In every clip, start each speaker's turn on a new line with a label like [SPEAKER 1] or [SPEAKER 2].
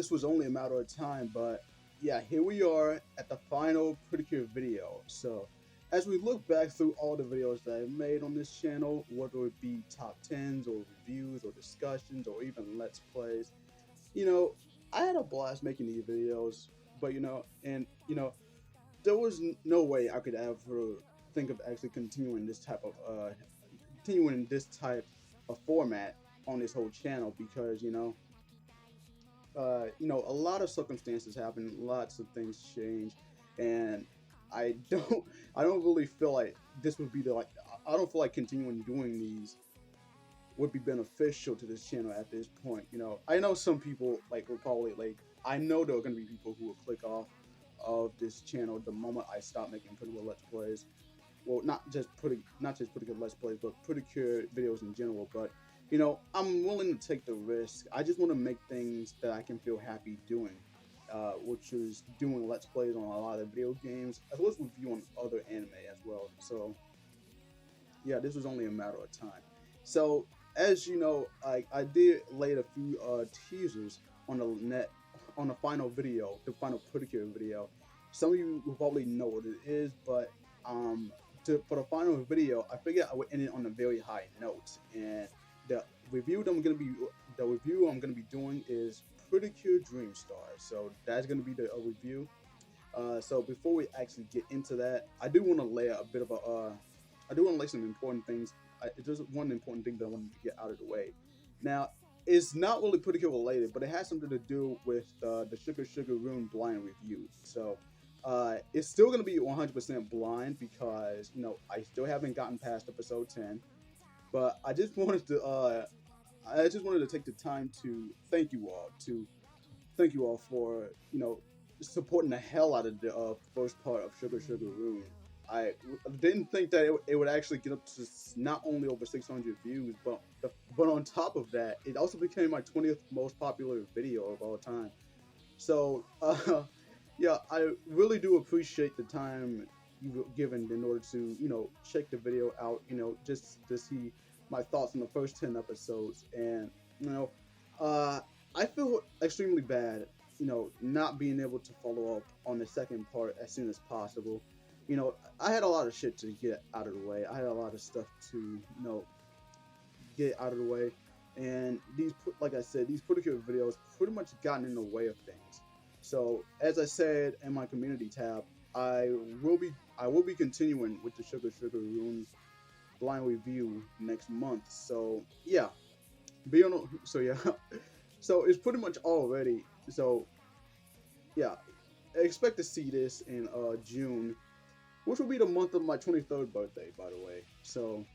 [SPEAKER 1] this was only a matter of time, but yeah, here we are at the final Pretty Cure video. So, as we look back through all the videos that I've made on this channel, whether it be top 10s or reviews or discussions or even Let's Plays, you know, I had a blast making these videos, but there was no way I could ever think of actually continuing this type of format on this whole channel because a lot of circumstances happen, lots of things change, and I don't, I don't really feel like this would be I don't feel like continuing doing these would be beneficial to this channel at this point. I know some people will probably I know there are going to be people who will click off of this channel the moment I stop making pretty good Let's Plays. Well, not just pretty good Let's Plays, but pretty good videos in general. But I'm willing to take the risk. I just want to make things that I can feel happy doing, which is doing Let's Plays on a lot of video games, as well as review on other anime as well. So, yeah, this was only a matter of time. So, as you know, I did lay a few teasers on the net on the final video, the final Pretty Cure video. Some of you will probably know what it is, but for the final video, I figured I would end it on a very high note, and the review I'm gonna be doing is Pretty Cure Dream Stars. So that's gonna be the review. So before we actually get into that, I do want to lay some important things. There's one important thing that I wanted to get out of the way. Now, it's not really Pretty Cure related, but it has something to do with the Sugar Sugar Rune blind review. So it's still gonna be 100% blind because I still haven't gotten past episode 10. But I just wanted to take the time to thank you all for supporting the hell out of the first part of Sugar Sugar Rune. I didn't think that it would actually get up to not only over 600 views, but on top of that, it also became my 20th most popular video of all time. So yeah, I really do appreciate the time you've given in order to check the video out, just to see my thoughts on the first 10 episodes. And I feel extremely bad not being able to follow up on the second part as soon as possible. I had a lot of shit to get out of the way. I had a lot of stuff to get out of the way, and like I said, these particular videos pretty much gotten in the way of things. So as I said in my community tab, I will be continuing with the Sugar Sugar Rune blind review next month. So yeah, so it's pretty much all ready. So yeah, expect to see this in June, which will be the month of my 23rd birthday, by the way. So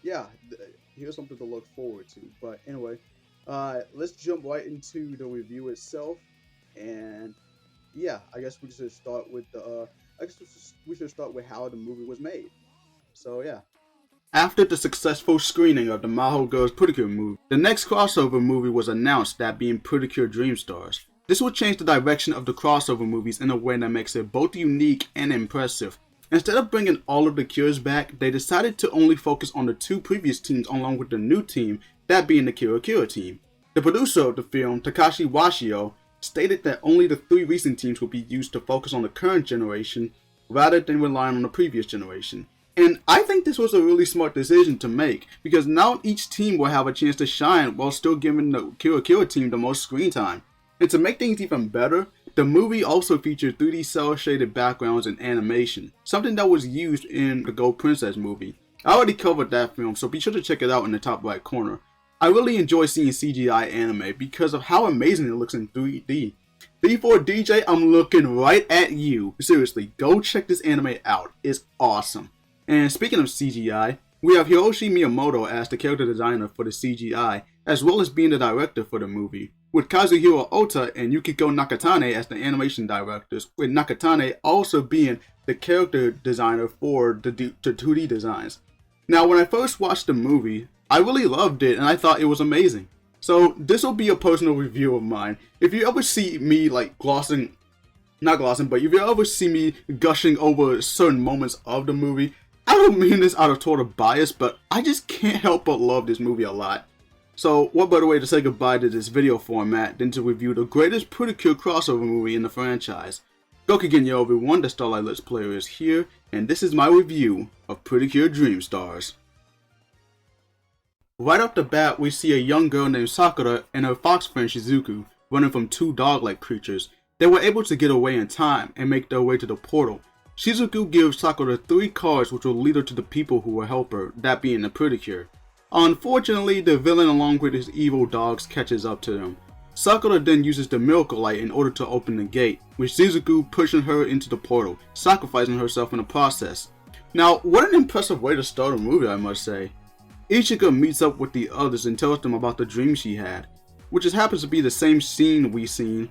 [SPEAKER 1] yeah, here's something to look forward to. But anyway, let's jump right into the review itself. And yeah, I guess we should start with how the movie was made. So yeah. After the successful screening of the Maho Girls Pretty Cure movie, the next crossover movie was announced, that being Pretty Cure Dream Stars. This will change the direction of the crossover movies in a way that makes it both unique and impressive. Instead of bringing all of the Cures back, they decided to only focus on the two previous teams along with the new team, that being the Kira Kira team. The producer of the film, Takashi Washio, stated that only the three recent teams will be used to focus on the current generation rather than relying on the previous generation. And I think this was a really smart decision to make, because now each team will have a chance to shine while still giving the Kira Kira team the most screen time. And to make things even better, the movie also featured 3D cel-shaded backgrounds and animation, something that was used in the Gold Princess movie. I already covered that film, so be sure to check it out in the top right corner. I really enjoy seeing CGI anime because of how amazing it looks in 3D. D4DJ, I'm looking right at you. Seriously, go check this anime out. It's awesome. And speaking of CGI, we have Hiroshi Miyamoto as the character designer for the CGI, as well as being the director for the movie, with Kazuhiro Ota and Yukiko Nakatane as the animation directors, with Nakatane also being the character designer for the 2D designs. Now, when I first watched the movie, I really loved it and I thought it was amazing. So this will be a personal review of mine. If you ever see me but if you ever see me gushing over certain moments of the movie, I don't mean this out of total bias, but I just can't help but love this movie a lot. So what better way to say goodbye to this video format than to review the greatest Pretty Cure crossover movie in the franchise. Gokugen yo everyone, the Starlight Let's Player is here, and this is my review of Pretty Cure Dream Stars. Right off the bat, we see a young girl named Sakura and her fox friend Shizuku running from two dog-like creatures. They were able to get away in time and make their way to the portal. Shizuku gives Sakura 3 cards which will lead her to the people who will help her, that being the Pretty Cure. Unfortunately, the villain along with his evil dogs catches up to them. Sakura then uses the Miracle Light in order to open the gate, with Shizuku pushing her into the portal, sacrificing herself in the process. Now, what an impressive way to start a movie, I must say. Ichika meets up with the others and tells them about the dream she had, which just happens to be the same scene we seen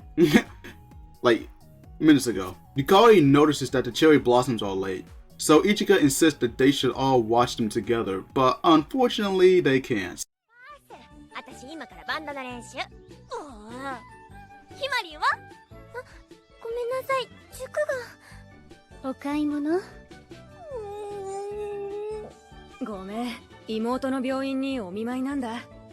[SPEAKER 1] like minutes ago. Yukari notices that the cherry blossoms are late, so Ichika insists that they should all watch them together, but unfortunately they can't.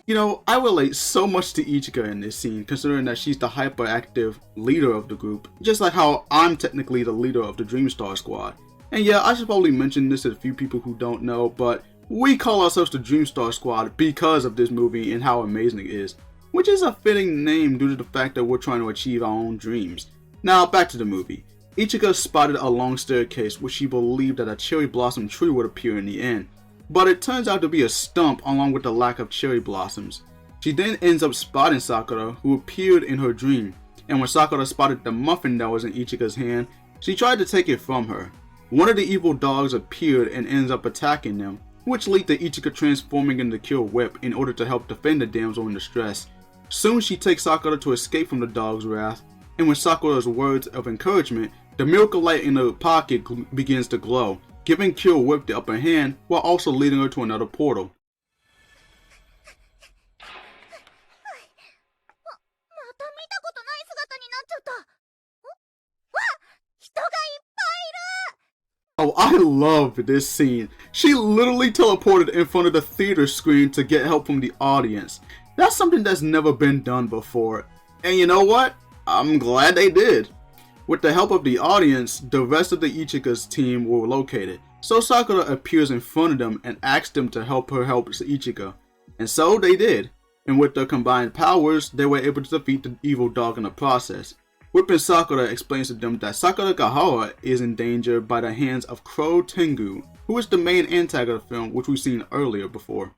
[SPEAKER 1] You know, I relate so much to Ichika in this scene, considering that she's the hyperactive leader of the group, just like how I'm technically the leader of the Dream Star Squad. And yeah, I should probably mention this to a few people who don't know, but we call ourselves the Dream Star Squad because of this movie and how amazing it is, which is a fitting name due to the fact that we're trying to achieve our own dreams. Now, back to the movie. Ichika spotted a long staircase which she believed that a cherry blossom tree would appear in the end, but it turns out to be a stump along with the lack of cherry blossoms. She then ends up spotting Sakura, who appeared in her dream, and when Sakura spotted the muffin that was in Ichika's hand, she tried to take it from her. One of the evil dogs appeared and ends up attacking them, which lead to Ichika transforming into Cure Whip in order to help defend the damsel in distress. Soon she takes Sakura to escape from the dog's wrath, and with Sakura's words of encouragement, the miracle light in her pocket begins to glow, giving Cure Whip the upper hand while also leading her to another portal. Oh, I love this scene. She literally teleported in front of the theater screen to get help from the audience. That's something that's never been done before. And you know what? I'm glad they did. With the help of the audience, the rest of the Ichika's team were located. So Sakura appears in front of them and asks them to help her help Ichika. And so they did. And with their combined powers, they were able to defeat the evil dog in the process. Whipping Sakura explains to them that Sakura Gahara is in danger by the hands of Crow Tengu, who is the main antagonist of the film, which we've seen earlier before.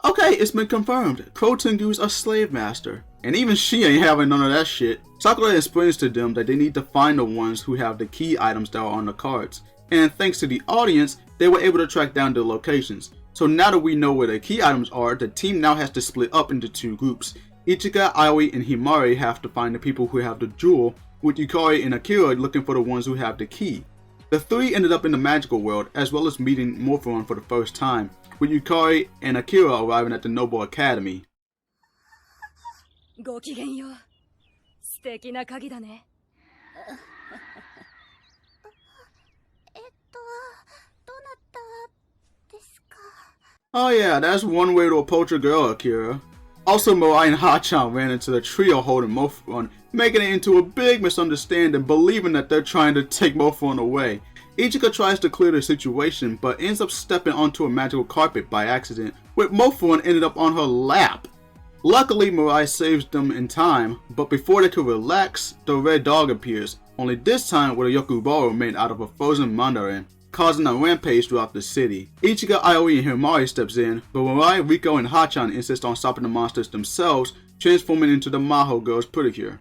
[SPEAKER 1] Okay, it's been confirmed. Crow Tengu's a slave master, and even she ain't having none of that shit. Sakura explains to them that they need to find the ones who have the key items that are on the cards, and thanks to the audience, they were able to track down their locations. So now that we know where the key items are, the team now has to split up into 2 groups. Ichika, Aoi, and Himari have to find the people who have the jewel, with Yukari and Akira looking for the ones who have the key. The 3 ended up in the magical world, as well as meeting Morphon for the first time, with Yukari and Akira arriving at the Noble Academy. Oh yeah, that's one way to approach a girl, Akira. Also, Moai and Hachan ran into the trio holding Morphon, making it into a big misunderstanding, believing that they're trying to take Morphon away. Ichika tries to clear the situation, but ends up stepping onto a magical carpet by accident, with Morphon ended up on her lap. Luckily, Moai saves them in time, but before they could relax, the red dog appears, only this time with a Yokubaro made out of a frozen mandarin, causing a rampage throughout the city. Ichika, Aoi, and Himari steps in, but Moai, Riko, and Hachan insist on stopping the monsters themselves, transforming into the Maho girls Pretty Cure.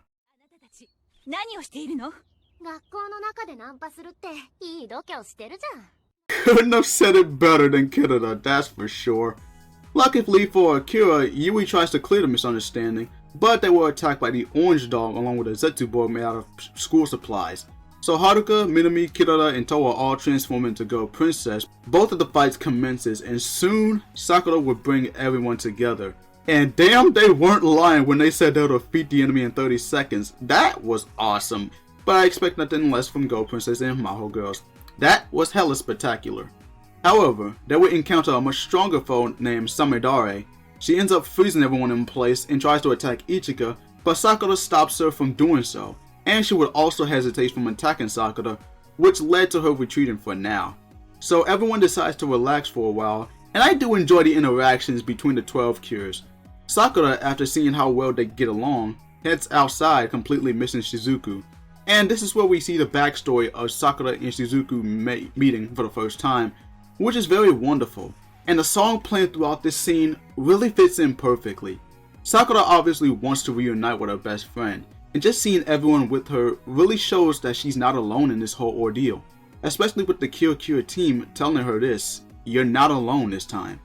[SPEAKER 1] Couldn't have said it better than Kirita, that's for sure. Luckily for Akira, Yui tries to clear the misunderstanding, but they were attacked by the orange dog along with a Zetsu board made out of school supplies. So Haruka, Minami, Kirita, and Toa all transform into Girl Princess. Both of the fights commences, and soon Sakura would bring everyone together. And damn, they weren't lying when they said they'll defeat the enemy in 30 seconds. That was awesome.
[SPEAKER 2] but I expect nothing less from Go Princess and Maho Girls. That was hella spectacular. However, they would encounter a much stronger foe named Samidare. She ends up freezing everyone in place and tries to attack Ichika, but Sakura stops her from doing so, and she would also hesitate from attacking Sakura, which led to her retreating for now. So everyone decides to relax for a while, and I do enjoy the interactions between the 12 cures. Sakura, after seeing how well they get along, heads outside completely missing Shizuku. And this is where we see the backstory of Sakura and Shizuku meeting for the first time, which is very wonderful. And the song playing throughout this scene really fits in perfectly. Sakura obviously wants to reunite with her best friend, and just seeing everyone with her really shows that she's not alone in this whole ordeal. Especially with the Kyo team telling her this, you're not alone this time.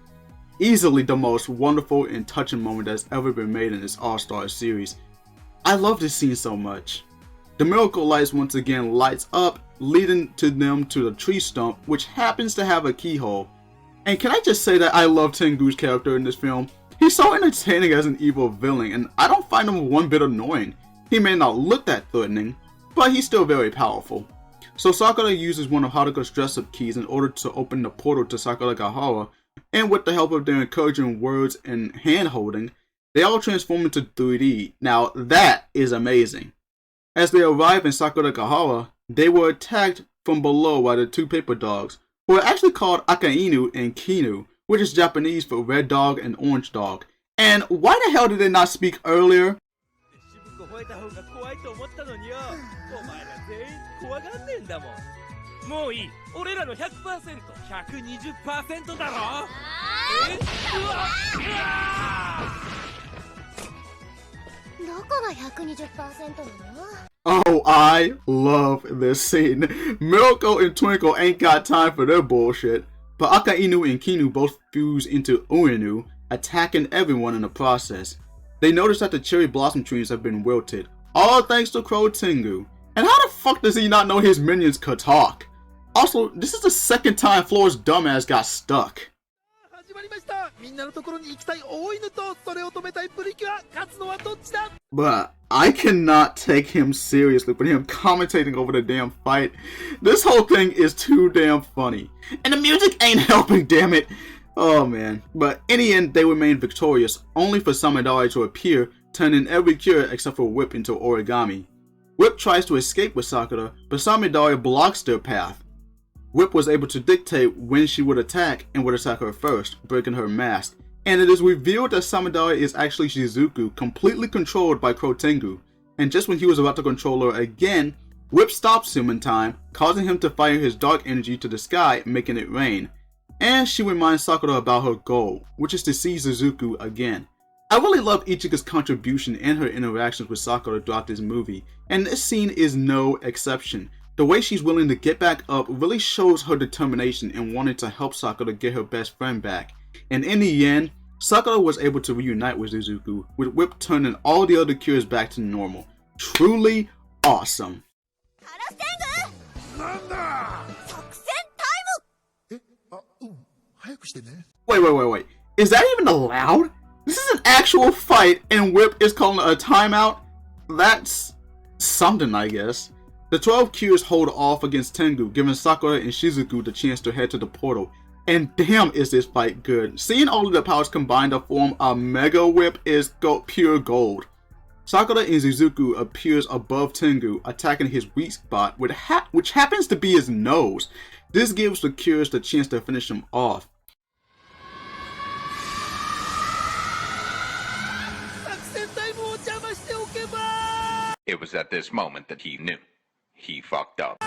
[SPEAKER 2] Easily the most wonderful and touching moment that's ever been made in this All-Star series. I love this scene so much. The Miracle Lights once again lights up, leading to them to the tree stump, which happens to have a keyhole. And can I just say that I love Tengu's character in this film? He's so entertaining as an evil villain, and I don't find him one bit annoying. He may not look that threatening, but he's still very powerful. So Sakura uses one of Haruka's dress-up keys in order to open the portal to Sakuragaohara, and with the help of their encouraging words and hand-holding, they all transform into 3D. Now that is amazing. As they arrive in Sakuragaohara, they were attacked from below by the two paper dogs, who are actually called Akainu and Kinu, which is Japanese for red dog and orange dog. And why the hell did they not speak earlier? Oh, I love this scene. Mirko and Twinkle ain't got time for their bullshit, but Akainu and Kinu both fuse into Uenu, attacking everyone in the process. They notice that the cherry blossom trees have been wilted, all thanks to Crow Tengu. And how the fuck does he not know his minions could talk? Also, this is the second time Floor's dumbass got stuck. But I cannot take him seriously for him commentating over the damn fight. This whole thing is too damn funny. And the music ain't helping, damn it. Oh man. But in the end, they remain victorious, only for Samidare to appear, turning every cure except for Whip into origami. Whip tries to escape with Sakura, but Samidare blocks their path. Whip was able to dictate when she would attack and would attack her first, breaking her mask. And it is revealed that Samidare is actually Shizuku, completely controlled by Crow Tengu. And just when he was about to control her again, Whip stops him in time, causing him to fire his dark energy to the sky, making it rain. And she reminds Sakura about her goal, which is to see Shizuku again. I really love Ichika's contribution and her interactions with Sakura throughout this movie, and this scene is no exception. The way she's willing to get back up really shows her determination in wanting to help Sakura get her best friend back. And in the end, Sakura was able to reunite with Shizuku, with Whip turning all the other cures back to normal. Truly awesome. Wait. Is that even allowed? This is an actual fight and Whip is calling a timeout? That's something, I guess. The 12 cures hold off against Tengu, giving Sakura and Shizuku the chance to head to the portal. And damn is this fight good. Seeing all of the powers combined to form a Mega Whip is pure gold. Sakura and Shizuku appears above Tengu, attacking his weak spot, which happens to be his nose. This gives the cures the chance to finish him off.
[SPEAKER 3] It was at this moment that he knew. He fucked up.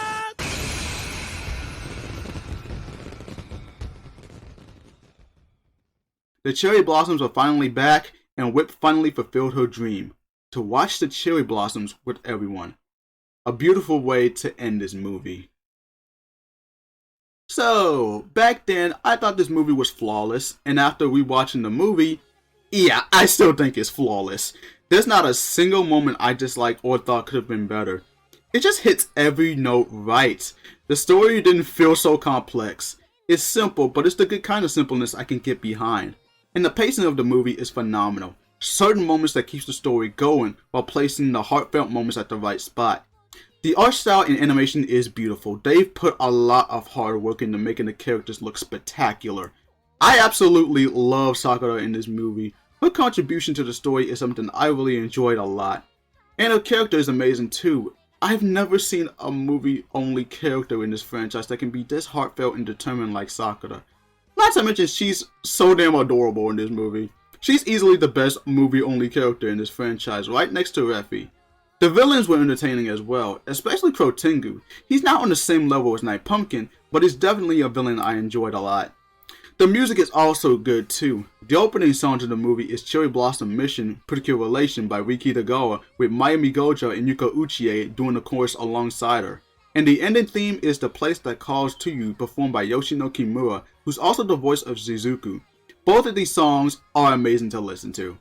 [SPEAKER 2] The cherry blossoms are finally back, and Whip finally fulfilled her dream, to watch the cherry blossoms with everyone. A beautiful way to end this movie. So, back then, I thought this movie was flawless, and after rewatching the movie, yeah, I still think it's flawless. There's not a single moment I disliked or thought could have been better. It just hits every note right. The story didn't feel so complex. It's simple, but it's the good kind of simpleness I can get behind. And the pacing of the movie is phenomenal. Certain moments that keeps the story going while placing the heartfelt moments at the right spot. The art style and animation is beautiful. They've put a lot of hard work into making the characters look spectacular. I absolutely love Sakura in this movie. Her contribution to the story is something I really enjoyed a lot. And her character is amazing too. I've never seen a movie-only character in this franchise that can be this heartfelt and determined like Sakura. Not to mention, she's so damn adorable in this movie. She's easily the best movie-only character in this franchise, right next to Reffy. The villains were entertaining as well, especially Crotengu. He's not on the same level as Night Pumpkin, but he's definitely a villain I enjoyed a lot. The music is also good too. The opening song to the movie is Cherry Blossom Mission, Pretty Cure Relation by Riki Tagawa, with Mayumi Gojo and Yuko Uchie doing the chorus alongside her. And the ending theme is The Place That Calls to You, performed by Yoshino Kimura, who's also the voice of Shizuku. Both of these songs are amazing to listen to.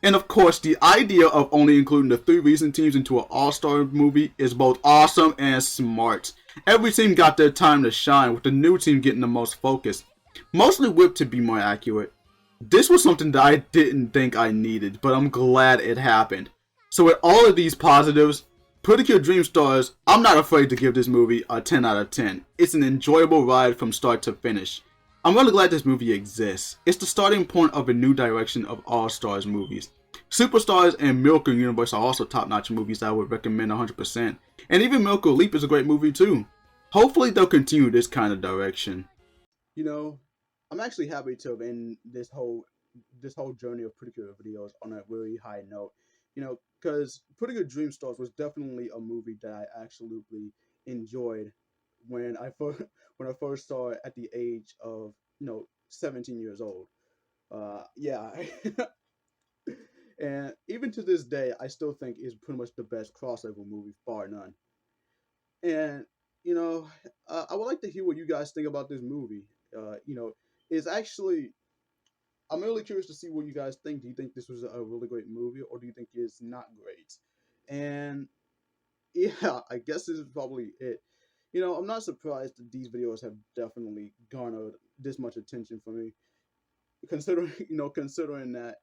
[SPEAKER 2] And of course, the idea of only including the 3 recent teams into an all-star movie is both awesome and smart. Every team got their time to shine, with the new team getting the most focus. Mostly whipped to be more accurate. This was something that I didn't think I needed, but I'm glad it happened. So with all of these positives, Pretty Cure Dream Stars, I'm not afraid to give this movie a 10 out of 10. It's an enjoyable ride from start to finish. I'm really glad this movie exists. It's the starting point of a new direction of All-Stars movies. Superstars and Miracle Universe are also top-notch movies that I would recommend 100%. And even Miracle Leap is a great movie too. Hopefully they'll continue this kind of direction.
[SPEAKER 1] You know, I'm actually happy to end this whole journey of Pretty Good videos on a really high note. You know, because Pretty Good Dream Stars was definitely a movie that I absolutely enjoyed when I first when I first saw it at the age of 17 years old. Yeah, and even to this day, I still think it's pretty much the best crossover movie, bar none. And you know, I would like to hear what you guys think about this movie. It's actually I'm really curious to see what you guys think. Do you think this was a really great movie, or do you think it's not great? And yeah, I guess this is probably it. I'm not surprised that these videos have definitely garnered this much attention for me, considering considering that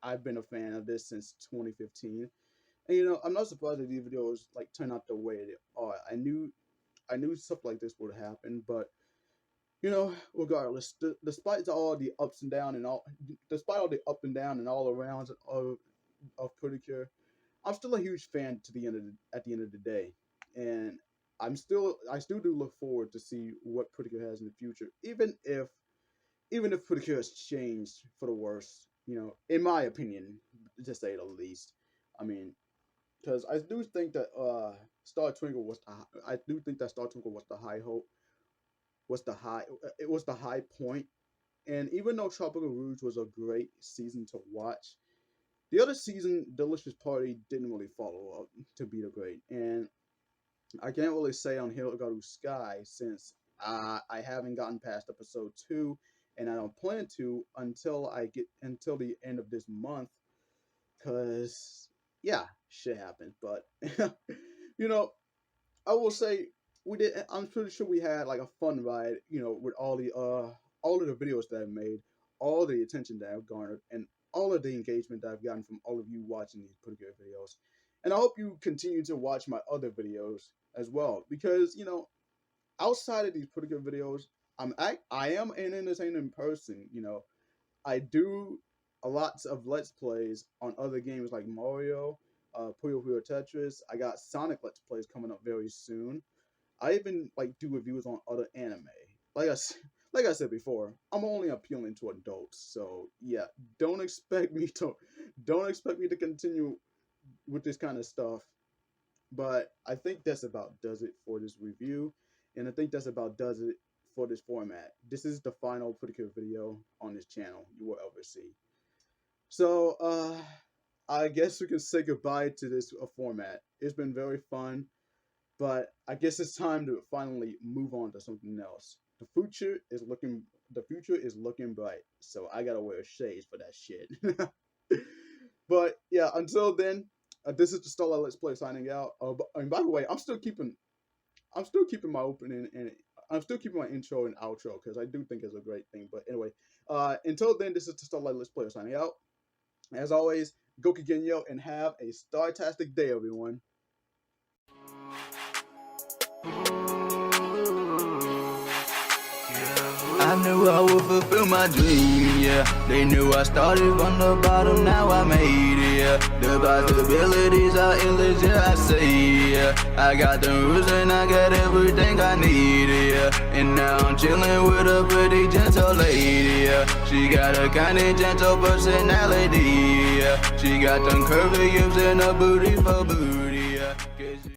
[SPEAKER 1] I've been a fan of this since 2015. And I'm not surprised that these videos like turn out the way they are. I knew stuff like this would happen, but regardless, despite all the ups and down and all, despite all the up and down and all arounds of Pretty Cure, I'm still a huge fan to the end of at the end of the day, and I still do look forward to see what Pretty Cure has in the future, even if Pretty Cure has changed for the worse. In my opinion, to say the least. I mean, because I do think that Star Twinkle was I do think that Star Twinkle was the high hope was the high it was the high point. And even though Tropical Rouge was a great season to watch, the other season, Delicious Party, didn't really follow up to be the great. And I can't really say on Hirogaru Sky since I haven't gotten past episode 2, and I don't plan to until the end of this month, cause yeah, shit happens. But you know, I will say we did. I'm pretty sure we had like a fun ride. With all of the videos that I've made, all the attention that I've garnered, and all of the engagement that I've gotten from all of you watching these pretty good videos. And I hope you continue to watch my other videos as well, because outside of these pretty good videos, I am an entertaining person. I do a lots of let's plays on other games like Mario, Puyo Puyo Tetris. I got Sonic let's plays coming up very soon. I even like do reviews on other anime. Like like I said before, I'm only appealing to adults. So yeah, don't expect me to don't expect me to continue with this kind of stuff. But I think that's about does it for this review, and I think that's about does it for this format. This is the final particular video on this channel you will ever see. So I guess we can say goodbye to this format. It's been very fun. But I guess it's time to finally move on to something else. The future is looking bright. So I gotta wear shades for that shit. But yeah, until then, this is the Starlight Let's Play signing out. And by the way, I'm still keeping my opening and I'm still keeping my intro and outro because I do think it's a great thing. But anyway, until then, this is the Starlight Let's Play signing out. As always, go Genyo and have a star-tastic day, everyone.
[SPEAKER 4] knew I would fulfill my dream, yeah. They knew I started from the bottom, now I made it, yeah. The possibilities are endless, yeah, I say, yeah. I got the roots and I got everything I need, yeah. And now I'm chilling with a pretty gentle lady, yeah. She got a kind and gentle personality, yeah. She got them curvy hips and a booty for booty.